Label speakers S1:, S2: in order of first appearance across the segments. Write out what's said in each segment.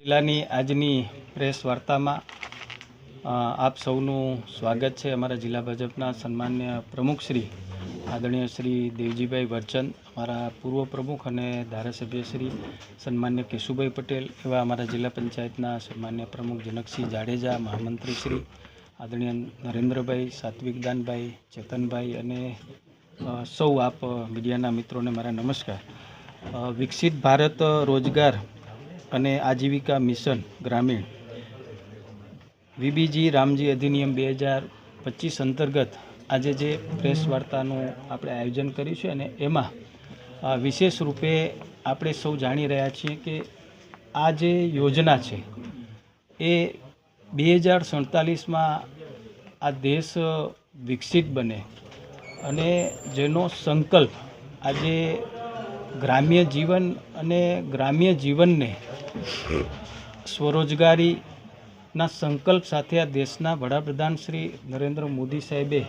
S1: જિલ્લાની આજની પ્રેસ વાર્તામાં આપ સૌનું સ્વાગત છે। અમારા જિલ્લા ભાજપના સન્માન્ય પ્રમુખ શ્રી આદરણીય શ્રી દેવજીભાઈ વરચંદ, અમારા પૂર્વ પ્રમુખ અને ધારાસભ્ય શ્રી સન્માન્ય કેશુભાઈ પટેલ, એવા અમારા જિલ્લા પંચાયતના સન્માન્ય પ્રમુખ જનકસિંહ જાડેજા, મહામંત્રી શ્રી આદરણીય નરેન્દ્રભાઈ, સાત્વિકદાનભાઈ, ચેતનભાઈ અને સૌ આપ મીડિયાના મિત્રોને મારા નમસ્કાર। વિકસિત ભારત રોજગાર અને આજીવિકા મિશન ગ્રામીણ વીબીજી રામજી અધિનિયમ 2025 અંતર્ગત આજે જે પ્રેસ વાર્તાનું આપણે આયોજન કર્યું છે અને એમાં વિશેષ રૂપે આપણે સૌ જાણી રહ્યા છીએ કે આ જે યોજના છે એ 2047માં આ દેશ વિકસિત બને અને જેનો સંકલ્પ આજે ગ્રામ્ય જીવન અને ગ્રામ્ય જીવનને સ્વરોજગારીના સંકલ્પ સાથે આ દેશના વડાપ્રધાન શ્રી નરેન્દ્ર મોદી સાહેબે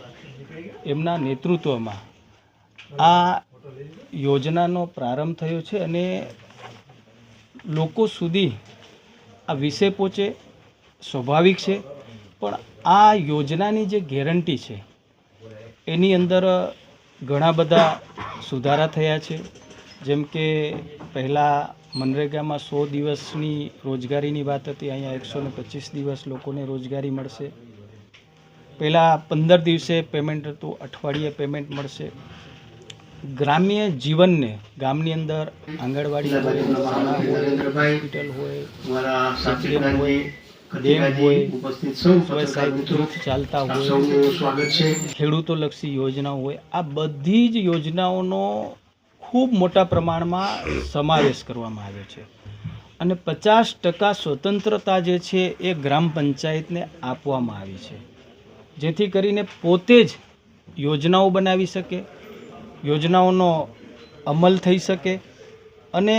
S1: એમના નેતૃત્વમાં આ યોજનાનો પ્રારંભ થયો છે અને લોકો સુધી આ વિષય પહોંચે સ્વાભાવિક છે, પણ આ યોજનાની જે ગેરંટી છે એની અંદર ઘણા બધા સુધારા થયા છે। જેમ કે પહેલાં મનરેગામાં 100 દિવસની રોજગારીની વાત હતી, અહીંયા 125 દિવસ લોકોને રોજગારી મળશે। પહેલાં 15 દિવસે પેમેન્ટ હતું, અઠવાડિયે પેમેન્ટ મળશે। ગ્રામ્ય જીવનને ગામની અંદર આંગણવાડી હોય, શાળા હોય, હોસ્પિટલ હોય, ડેમ હોય, ચાલતા હોય, ખેડૂતોલક્ષી યોજનાઓ હોય, આ બધી જ યોજનાઓનો ખૂબ મોટા પ્રમાણમાં સમાવેશ કરવામાં આવ્યો છે અને 50% સ્વતંત્રતા જે છે એ ગ્રામ પંચાયતને આપવામાં આવી છે, જેથી કરીને પોતે જ યોજનાઓ બનાવી શકે, યોજનાઓનો અમલ થઈ શકે અને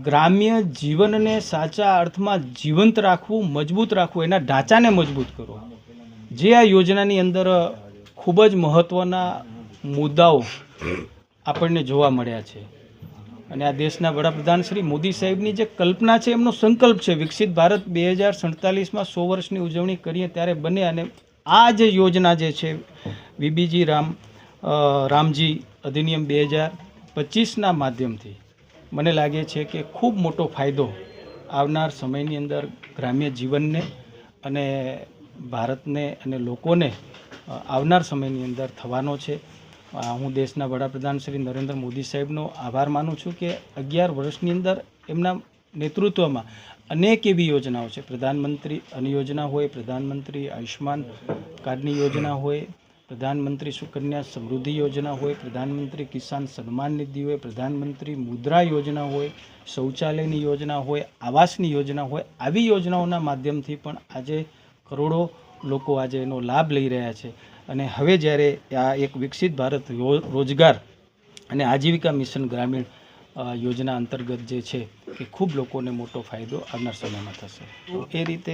S1: ગ્રામ્ય જીવનને સાચા અર્થમાં જીવંત રાખવું, મજબૂત રાખવું, એના ઢાંચાને મજબૂત કરવો, જે આ યોજનાની અંદર ખૂબ જ મહત્ત્વના મુદ્દાઓ આપણને જોવા મળ્યા છે। અને આ દેશના વડાપ્રધાન શ્રી મોદી સાહેબની જે કલ્પના છે, એમનો સંકલ્પ છે વિકસિત ભારત 2047માં 100 વર્ષની ઉજવણી કરીએ ત્યારે બને અને આ જે યોજના જે છે વીબીજી રામજી અધિનિયમ 2025ના માધ્યમથી મને લાગે છે કે ખૂબ મોટો ફાયદો આવનાર સમયની અંદર ગ્રામ્ય જીવનને અને ભારતને અને લોકોને આવનાર સમયની અંદર થવાનો છે। હું દેશના વડાપ્રધાન શ્રી નરેન્દ્ર મોદી સાહેબનો આભાર માનું છું કે 11 વર્ષની અંદર એમના નેતૃત્વમાં અનેક એવી યોજનાઓ છે, પ્રધાનમંત્રી અન્ન યોજના હોય, પ્રધાનમંત્રી આયુષ્માન કાર્ડની યોજના હોય, પ્રધાનમંત્રી સુકન્યા સમૃદ્ધિ યોજના હોય, પ્રધાનમંત્રી કિસાન સન્માન નિધિ હોય, પ્રધાનમંત્રી મુદ્રા યોજના હોય, શૌચાલયની યોજના હોય, આવાસની યોજના હોય, આવી યોજનાઓના માધ્યમથી પણ આજે કરોડો લોકો આજે એનો લાભ લઈ રહ્યા છે। અને હવે જ્યારે આ એક વિકસિત ભારત રોજગાર અને આજીવિકા મિશન ગ્રામીણ યોજના અંતર્ગત જે છે કે ખૂબ લોકોને મોટો ફાયદો આવનાર સમયમાં થશે। તો એ રીતે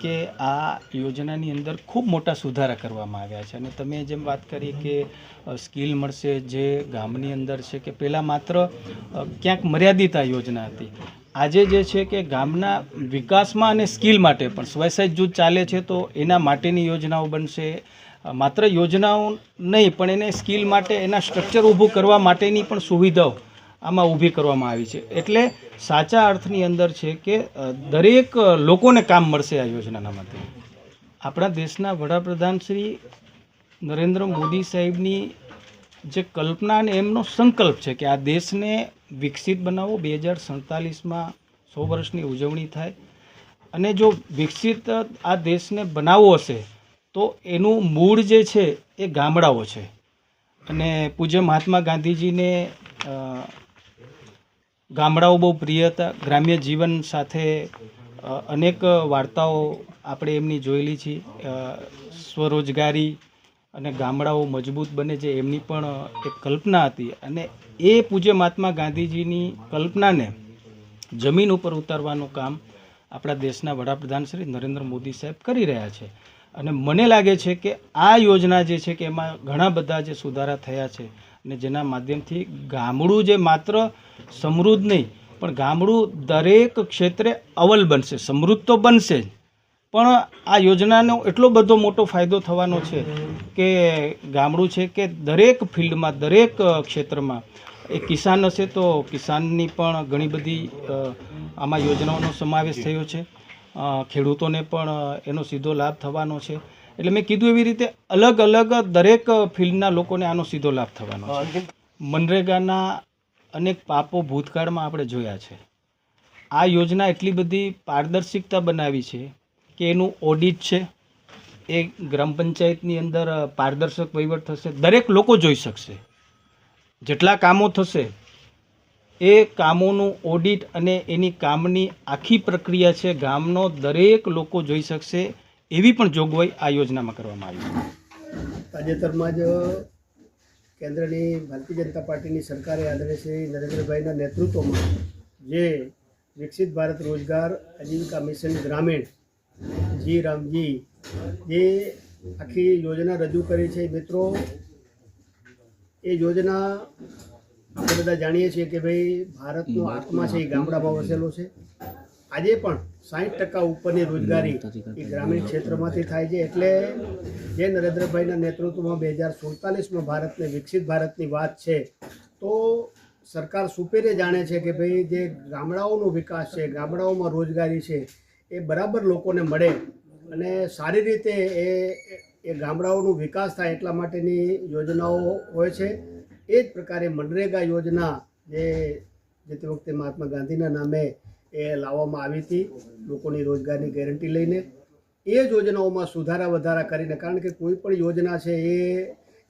S1: કે આ યોજનાની અંદર ખૂબ મોટા સુધારા કરવામાં આવ્યા છે અને તમે જેમ વાત કરી કે સ્કિલ મળશે, જે ગામની અંદર છે કે પહેલાં માત્ર ક્યાંક મર્યાદિત આ યોજના હતી, આજે જે છે કે ગામના વિકાસમાં અને સ્કિલ માટે પણ સ્વસહાય જૂથ ચાલે છે તો એના માટેની યોજનાઓ બનશે। માત્ર યોજનાઓ નહીં પણ એને સ્કિલ માટે એના સ્ટ્રક્ચર ઊભું કરવા માટેની પણ સુવિધાઓ આમાં ઊભી કરવામાં આવી છે, એટલે સાચા અર્થની અંદર છે કે દરેક લોકોને કામ મળશે આ યોજનાના માધ્યમથી। આપણા દેશના વડાપ્રધાન શ્રી નરેન્દ્ર મોદી સાહેબની જે કલ્પના અને એમનો સંકલ્પ છે કે આ દેશને વિકસિત બનાવો, 2047માં 100 વર્ષની ઉજવણી થાય અને જો વિકસિત આ દેશને બનાવવો હશે તો એનું મૂળ જે છે એ ગામડાઓ છે અને પૂજ્ય મહાત્મા ગાંધીજીને ગામડાઓ બહુ પ્રિય હતા। ગ્રામ્ય જીવન સાથે અનેક વાર્તાઓ આપણે એમની જોયેલી છે, સ્વરોજગારી અને ગામડાઓ મજબૂત બને છે એમની પણ એક કલ્પના હતી અને એ પૂજ્ય મહાત્મા ગાંધીજીની કલ્પનાને જમીન ઉપર ઉતારવાનું કામ આપણા દેશના વડાપ્રધાન શ્રી નરેન્દ્ર મોદી સાહેબ કરી રહ્યા છે અને મને લાગે છે કે આ યોજના જે છે કે એમાં ઘણા બધા જે સુધારા થયા છે અને જેના માધ્યમથી ગામડું જે માત્ર સમૃદ્ધ નહીં પણ ગામડું દરેક ક્ષેત્રે અવ્વલ બનશે, સમૃદ્ધ તો બનશે જ, પણ આ યોજનાનો એટલો બધો મોટો ફાયદો થવાનો છે કે ગામડું છે કે દરેક ફિલ્ડમાં, દરેક ક્ષેત્રમાં, એ કિસાન હશે તો કિસાનની પણ ઘણી બધી આમાં યોજનાઓનો સમાવેશ થયો છે. ખેડૂતોને પણ એનો સીધો લાભ થવાનો છે. એટલે મેં કીધું એવી રીતે અલગ અલગ દરેક ફિલ્ડના લોકોને આનો સીધો લાભ થવાનો છે. મનરેગાના અનેક પાપો ભૂતકાળમાં આપણે જોયા છે. આ યોજના એટલી બધી પારદર્શિકતા બનાવી છે કે એનું ઓડિટ છે, એ ગ્રામ પંચાયતની અંદર પારદર્શક વહીવટ થશે, દરેક લોકો જોઈ શકશે. જેટલા કામો થશે એ કામોનું ઓડિટ અને એની કામની આખી પ્રક્રિયા છે ગામનો દરેક લોકો જોઈ શકશે, એવી પણ જોગવાઈ આ યોજનામાં કરવામાં આવી છે.
S2: તાજેતરમાં જ કેન્દ્રની ભારતીય જનતા પાર્ટીની સરકારે આદરણીય શ્રી નરેન્દ્રભાઈના નેતૃત્વમાં જે વિકસિત ભારત રોજગાર આજીવિકા મિશન ગ્રામીણ જી રામજી જે આખી યોજના રજૂ કરી છે. મિત્રો, એ યોજના આપણે બધા જાણીએ છીએ કે ભાઈ ભારતનો આત્મા છે એ ગામડામાં વસેલો છે. આજે પણ 60% ઉપરની રોજગારી એ ગ્રામીણ ક્ષેત્રમાંથી થાય છે. એટલે જે નરેન્દ્રભાઈના નેતૃત્વમાં 2047માં ભારતને વિકસિત ભારતની વાત છે, તો સરકાર સુપેરે જાણે છે કે ભાઈ જે ગામડાઓનો વિકાસ છે, ગામડાઓમાં રોજગારી છે, એ બરાબર લોકોને મળે અને સારી રીતે એ ગામડાઓનો વિકાસ થાય એટલા માટેની યોજનાઓ હોય છે. એ જ પ્રકારે મનરેગા યોજના જે તે વખતે મહાત્મા ગાંધીના નામે એ લાવવામાં આવી હતી, લોકોની રોજગારની ગેરંટી લઈને. એ જ યોજનાઓમાં સુધારા વધારા કરીને, કારણ કે કોઈ પણ યોજના છે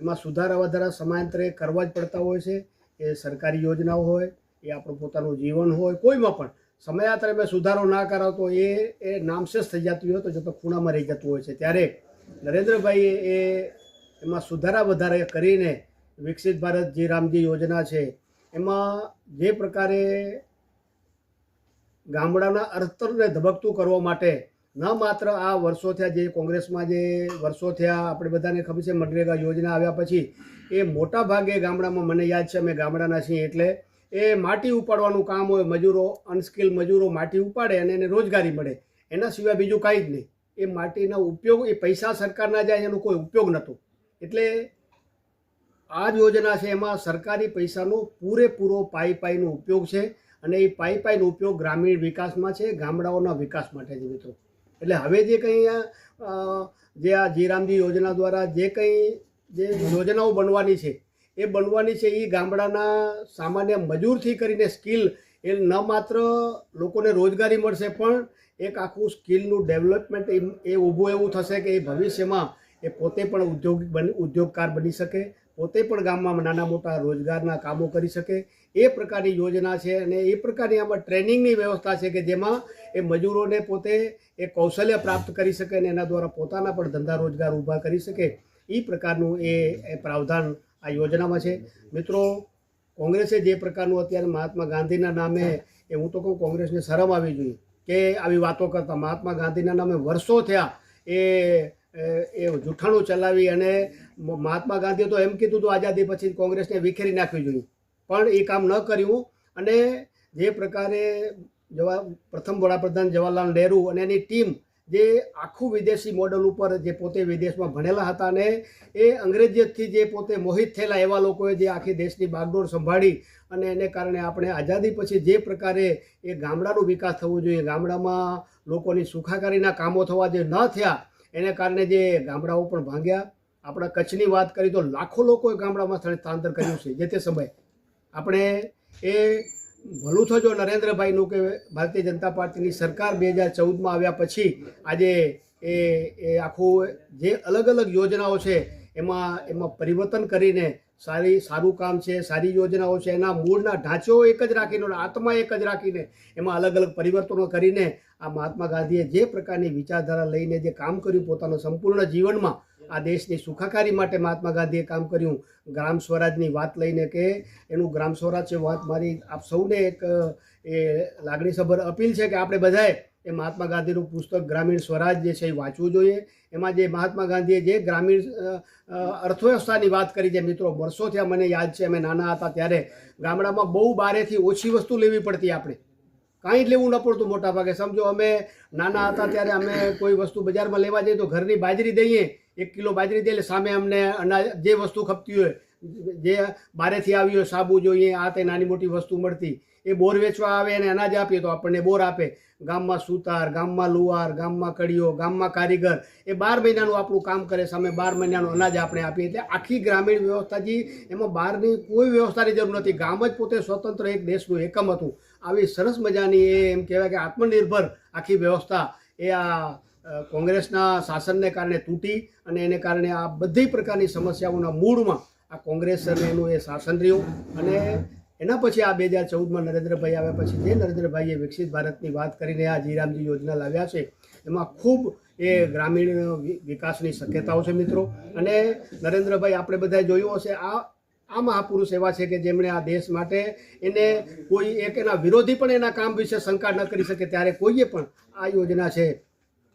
S2: એમાં સુધારા વધારા સમયાંતરે કરવા જ પડતા હોય છે. એ સરકારી યોજનાઓ હોય, એ આપણું પોતાનું જીવન હોય, કોઈમાં પણ સમયાંતરે સુધારો ના કરાવ તો એ નામશેષ થઈ જતું હોય, તો જતો ખૂણામાં રહી જતું હોય છે. ત્યારે નરેન્દ્રભાઈએ એમાં સુધારા વધારા કરીને વિકસિત ભારત જી રામજી યોજના છે, એમાં જે પ્રકારે ગામડાના અર્થતંત્રને ધબકતું કરવા માટે ન માત્ર આ વર્ષો થયા, જે કોંગ્રેસમાં જે વર્ષો થયા, આપણે બધાને ખબર છે મનરેગા યોજના આવ્યા પછી એ મોટા ભાગે ગામડામાં, મને યાદ છે અમે ગામડાના છીએ, એટલે એ માટી ઉપાડવાનું કામ હોય, મજૂરો, અનસ્કિલ મજૂરો માટી ઉપાડે અને એને રોજગારી મળે, એના સિવાય બીજું કાંઈ જ નહીં. એ માટીના ઉપયોગ, એ પૈસા સરકારના જાય એનો કોઈ ઉપયોગ નહોતો. એટલે આ જ યોજના છે એમાં સરકારી પૈસાનો પૂરેપૂરો પાઈનો ઉપયોગ છે અને એ પાઈનો ઉપયોગ ગ્રામીણ વિકાસમાં છે, ગામડાઓના વિકાસ માટે છે. મિત્રો, એટલે હવે જે કંઈ જે આ જી રામજી યોજના દ્વારા જે યોજનાઓ બનવાની છે એ ગામડાના સામાન્ય મજૂરથી કરીને સ્કિલ, એ ન માત્ર લોકોને રોજગારી મળશે પણ એક આખું સ્કિલનું ડેવલપમેન્ટ એ ઊભું એવું થશે કે એ ભવિષ્યમાં એ પોતે પણ ઉદ્યોગકાર બની શકે, પોતે પણ ગામમાં નાના મોટા રોજગારના કામો કરી શકે. એ પ્રકારની યોજના છે અને એ પ્રકારની આમાં ટ્રેનિંગની વ્યવસ્થા છે કે જેમાં એ મજૂરોને પોતે એ કૌશલ્ય પ્રાપ્ત કરી શકે અને એના દ્વારા પોતાના પણ ધંધા રોજગાર ઊભા કરી શકે. એ પ્રકારનું એ પ્રાવધાન આ યોજનામાં છે. મિત્રો, કોંગ્રેસે જે પ્રકારનું અત્યારે મહાત્મા ગાંધીના નામે, એ હું તો કહું કોંગ્રેસને શરમ આવી જોઈએ કે આવી વાતો કરતા. મહાત્મા ગાંધીના નામે વર્ષો થયા એ જૂઠાણું ચલાવી અને મહાત્મા ગાંધીએ તો એમ કીધું હતું આઝાદી પછી કોંગ્રેસને વિખેરી નાખવી જોઈએ, પણ એ કામ ન કર્યું. અને જે પ્રકારે પ્રથમ વડાપ્રધાન જવાહરલાલ નહેરુ અને એની ટીમ જે આખું વિદેશી મોડલ ઉપર, જે પોતે વિદેશમાં ભણેલા હતા અને એ અંગ્રેજીથી જે પોતે મોહિત થયેલા એવા લોકોએ જે આખી દેશની બાગડોર સંભાળી અને એને કારણે આપણે આઝાદી પછી જે પ્રકારે એ ગામડાનો વિકાસ થવો જોઈએ, ગામડામાં લોકોની સુખાકારીના કામો થવા જે ન થયા, એને કારણે જે ગામડાઓ પણ ભાંગ્યા. આપણા કચ્છની વાત કરી તો લાખો લોકોએ ગામડામાં સ્થળાંતર કર્યું છે. જે તે સમયે આપણે એ ભલું થજો નરેન્દ્રભાઈનું કે ભારતીય જનતા પાર્ટીની સરકાર 2014માં આવ્યા પછી આજે એ આખું જે અલગ અલગ યોજનાઓ છે એમાં પરિવર્તન કરીને સારું કામ છે, સારી યોજનાઓ છે, એના મૂળના ઢાંચો એક જ રાખીને, આત્મા એક જ રાખીને એમાં અલગ અલગ પરિવર્તનો કરીને આ મહાત્મા ગાંધીએ જે પ્રકારની વિચારધારા લઈને જે કામ કર્યું પોતાના સંપૂર્ણ જીવનમાં, આ દેશની સુખાકારી માટે મહાત્મા ગાંધીએ કામ કર્યું. ગ્રામ સ્વરાજની વાત લઈને કે એનું ગ્રામ સ્વરાજ છે વાત, મારી આપ સૌને એક એ લાગણીસભર અપીલ છે કે આપણે બધાએ એ મહાત્મા ગાંધીનું પુસ્તક ગ્રામીણ સ્વરાજ જે છે એ વાંચવું જોઈએ. એમાં જે મહાત્મા ગાંધીએ જે ગ્રામીણ અર્થવ્યવસ્થાની વાત કરી છે મિત્રો, વર્ષોથી મને યાદ છે, અમે નાના હતા ત્યારે ગામડામાં બહુ બારેથી ઓછી વસ્તુ લેવી પડતી, આપણે કાંઈ જ લેવું ન પડતું મોટા ભાગે. સમજો અમે નાના હતા ત્યારે અમે કોઈ વસ્તુ બજારમાં લેવા જઈએ તો ઘરની બાજરી દઈએ, 1 કિલો બાજરી દઈએ, સામે અમને અનાજ જે વસ્તુ ખપતી હોય, જે બારેથી આવી હોય, સાબુ જોઈએ, આ તે નાની મોટી વસ્તુ મળતી, એ બોર વેચવા આવે અને અનાજ આપીએ તો આપણને બોર આપે. ગામમાં સુતાર, ગામમાં લુહાર, ગામમાં કડીઓ, ગામમાં કારીગર, એ 12 મહિનાનું આપણું કામ કરે, સામે 12 મહિનાનું અનાજ આપણે આપીએ. એટલે આખી ગ્રામીણ વ્યવસ્થાજી, એમાં બહારની કોઈ વ્યવસ્થાની જરૂર નથી. ગામ જ પોતે સ્વતંત્ર એક દેશનું એકમ હતું. આવી સરસ મજાની એ એમ કહેવાય કે આત્મનિર્ભર આખી વ્યવસ્થા એ આ કોંગ્રેસના શાસનને કારણે તૂટી, અને એને કારણે આ બધી પ્રકારની સમસ્યાઓના મૂળમાં આ કોંગ્રેસ અને એનું એ શાસન રહ્યું. અને એના પછી આ 2014માં નરેન્દ્રભાઈ આવ્યા પછી જે નરેન્દ્રભાઈએ વિકસિત ભારતની વાત કરીને આ જીરામજી યોજના લાવ્યા છે, એમાં ખૂબ એ ગ્રામીણ વિકાસની શક્યતાઓ છે મિત્રો. અને નરેન્દ્રભાઈ આપણે બધાએ જોયું હશે, આ મહાપુરુષ એવા છે કે જેમણે આ દેશ માટે એને કોઈ એક એના વિરોધી પણ એના કામ વિશે શંકા ન કરી શકે, ત્યારે કોઈએ પણ આ યોજના છે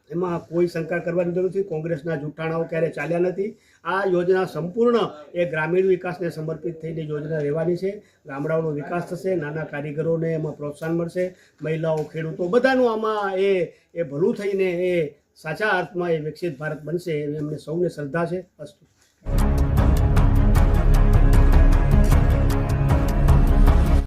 S2: એમાં કોઈ શંકા કરવાની જરૂર નથી. કોંગ્રેસના જૂઠાણાઓ ક્યારે ચાલ્યા નથી. આ યોજના સંપૂર્ણ એ ગ્રામીણ વિકાસને સમર્પિત થઈને યોજના રહેવાની છે. ગામડાઓનો વિકાસ થશે, નાના કારીગરોને એમાં પ્રોત્સાહન મળશે, મહિલાઓ, ખેડૂતો બધાનું આમાં એ ભલું થઈને એ સાચા અર્થમાં એ વિકસિત ભારત બનશે એવી અમને સૌને શ્રદ્ધા છે. અસ્તુ.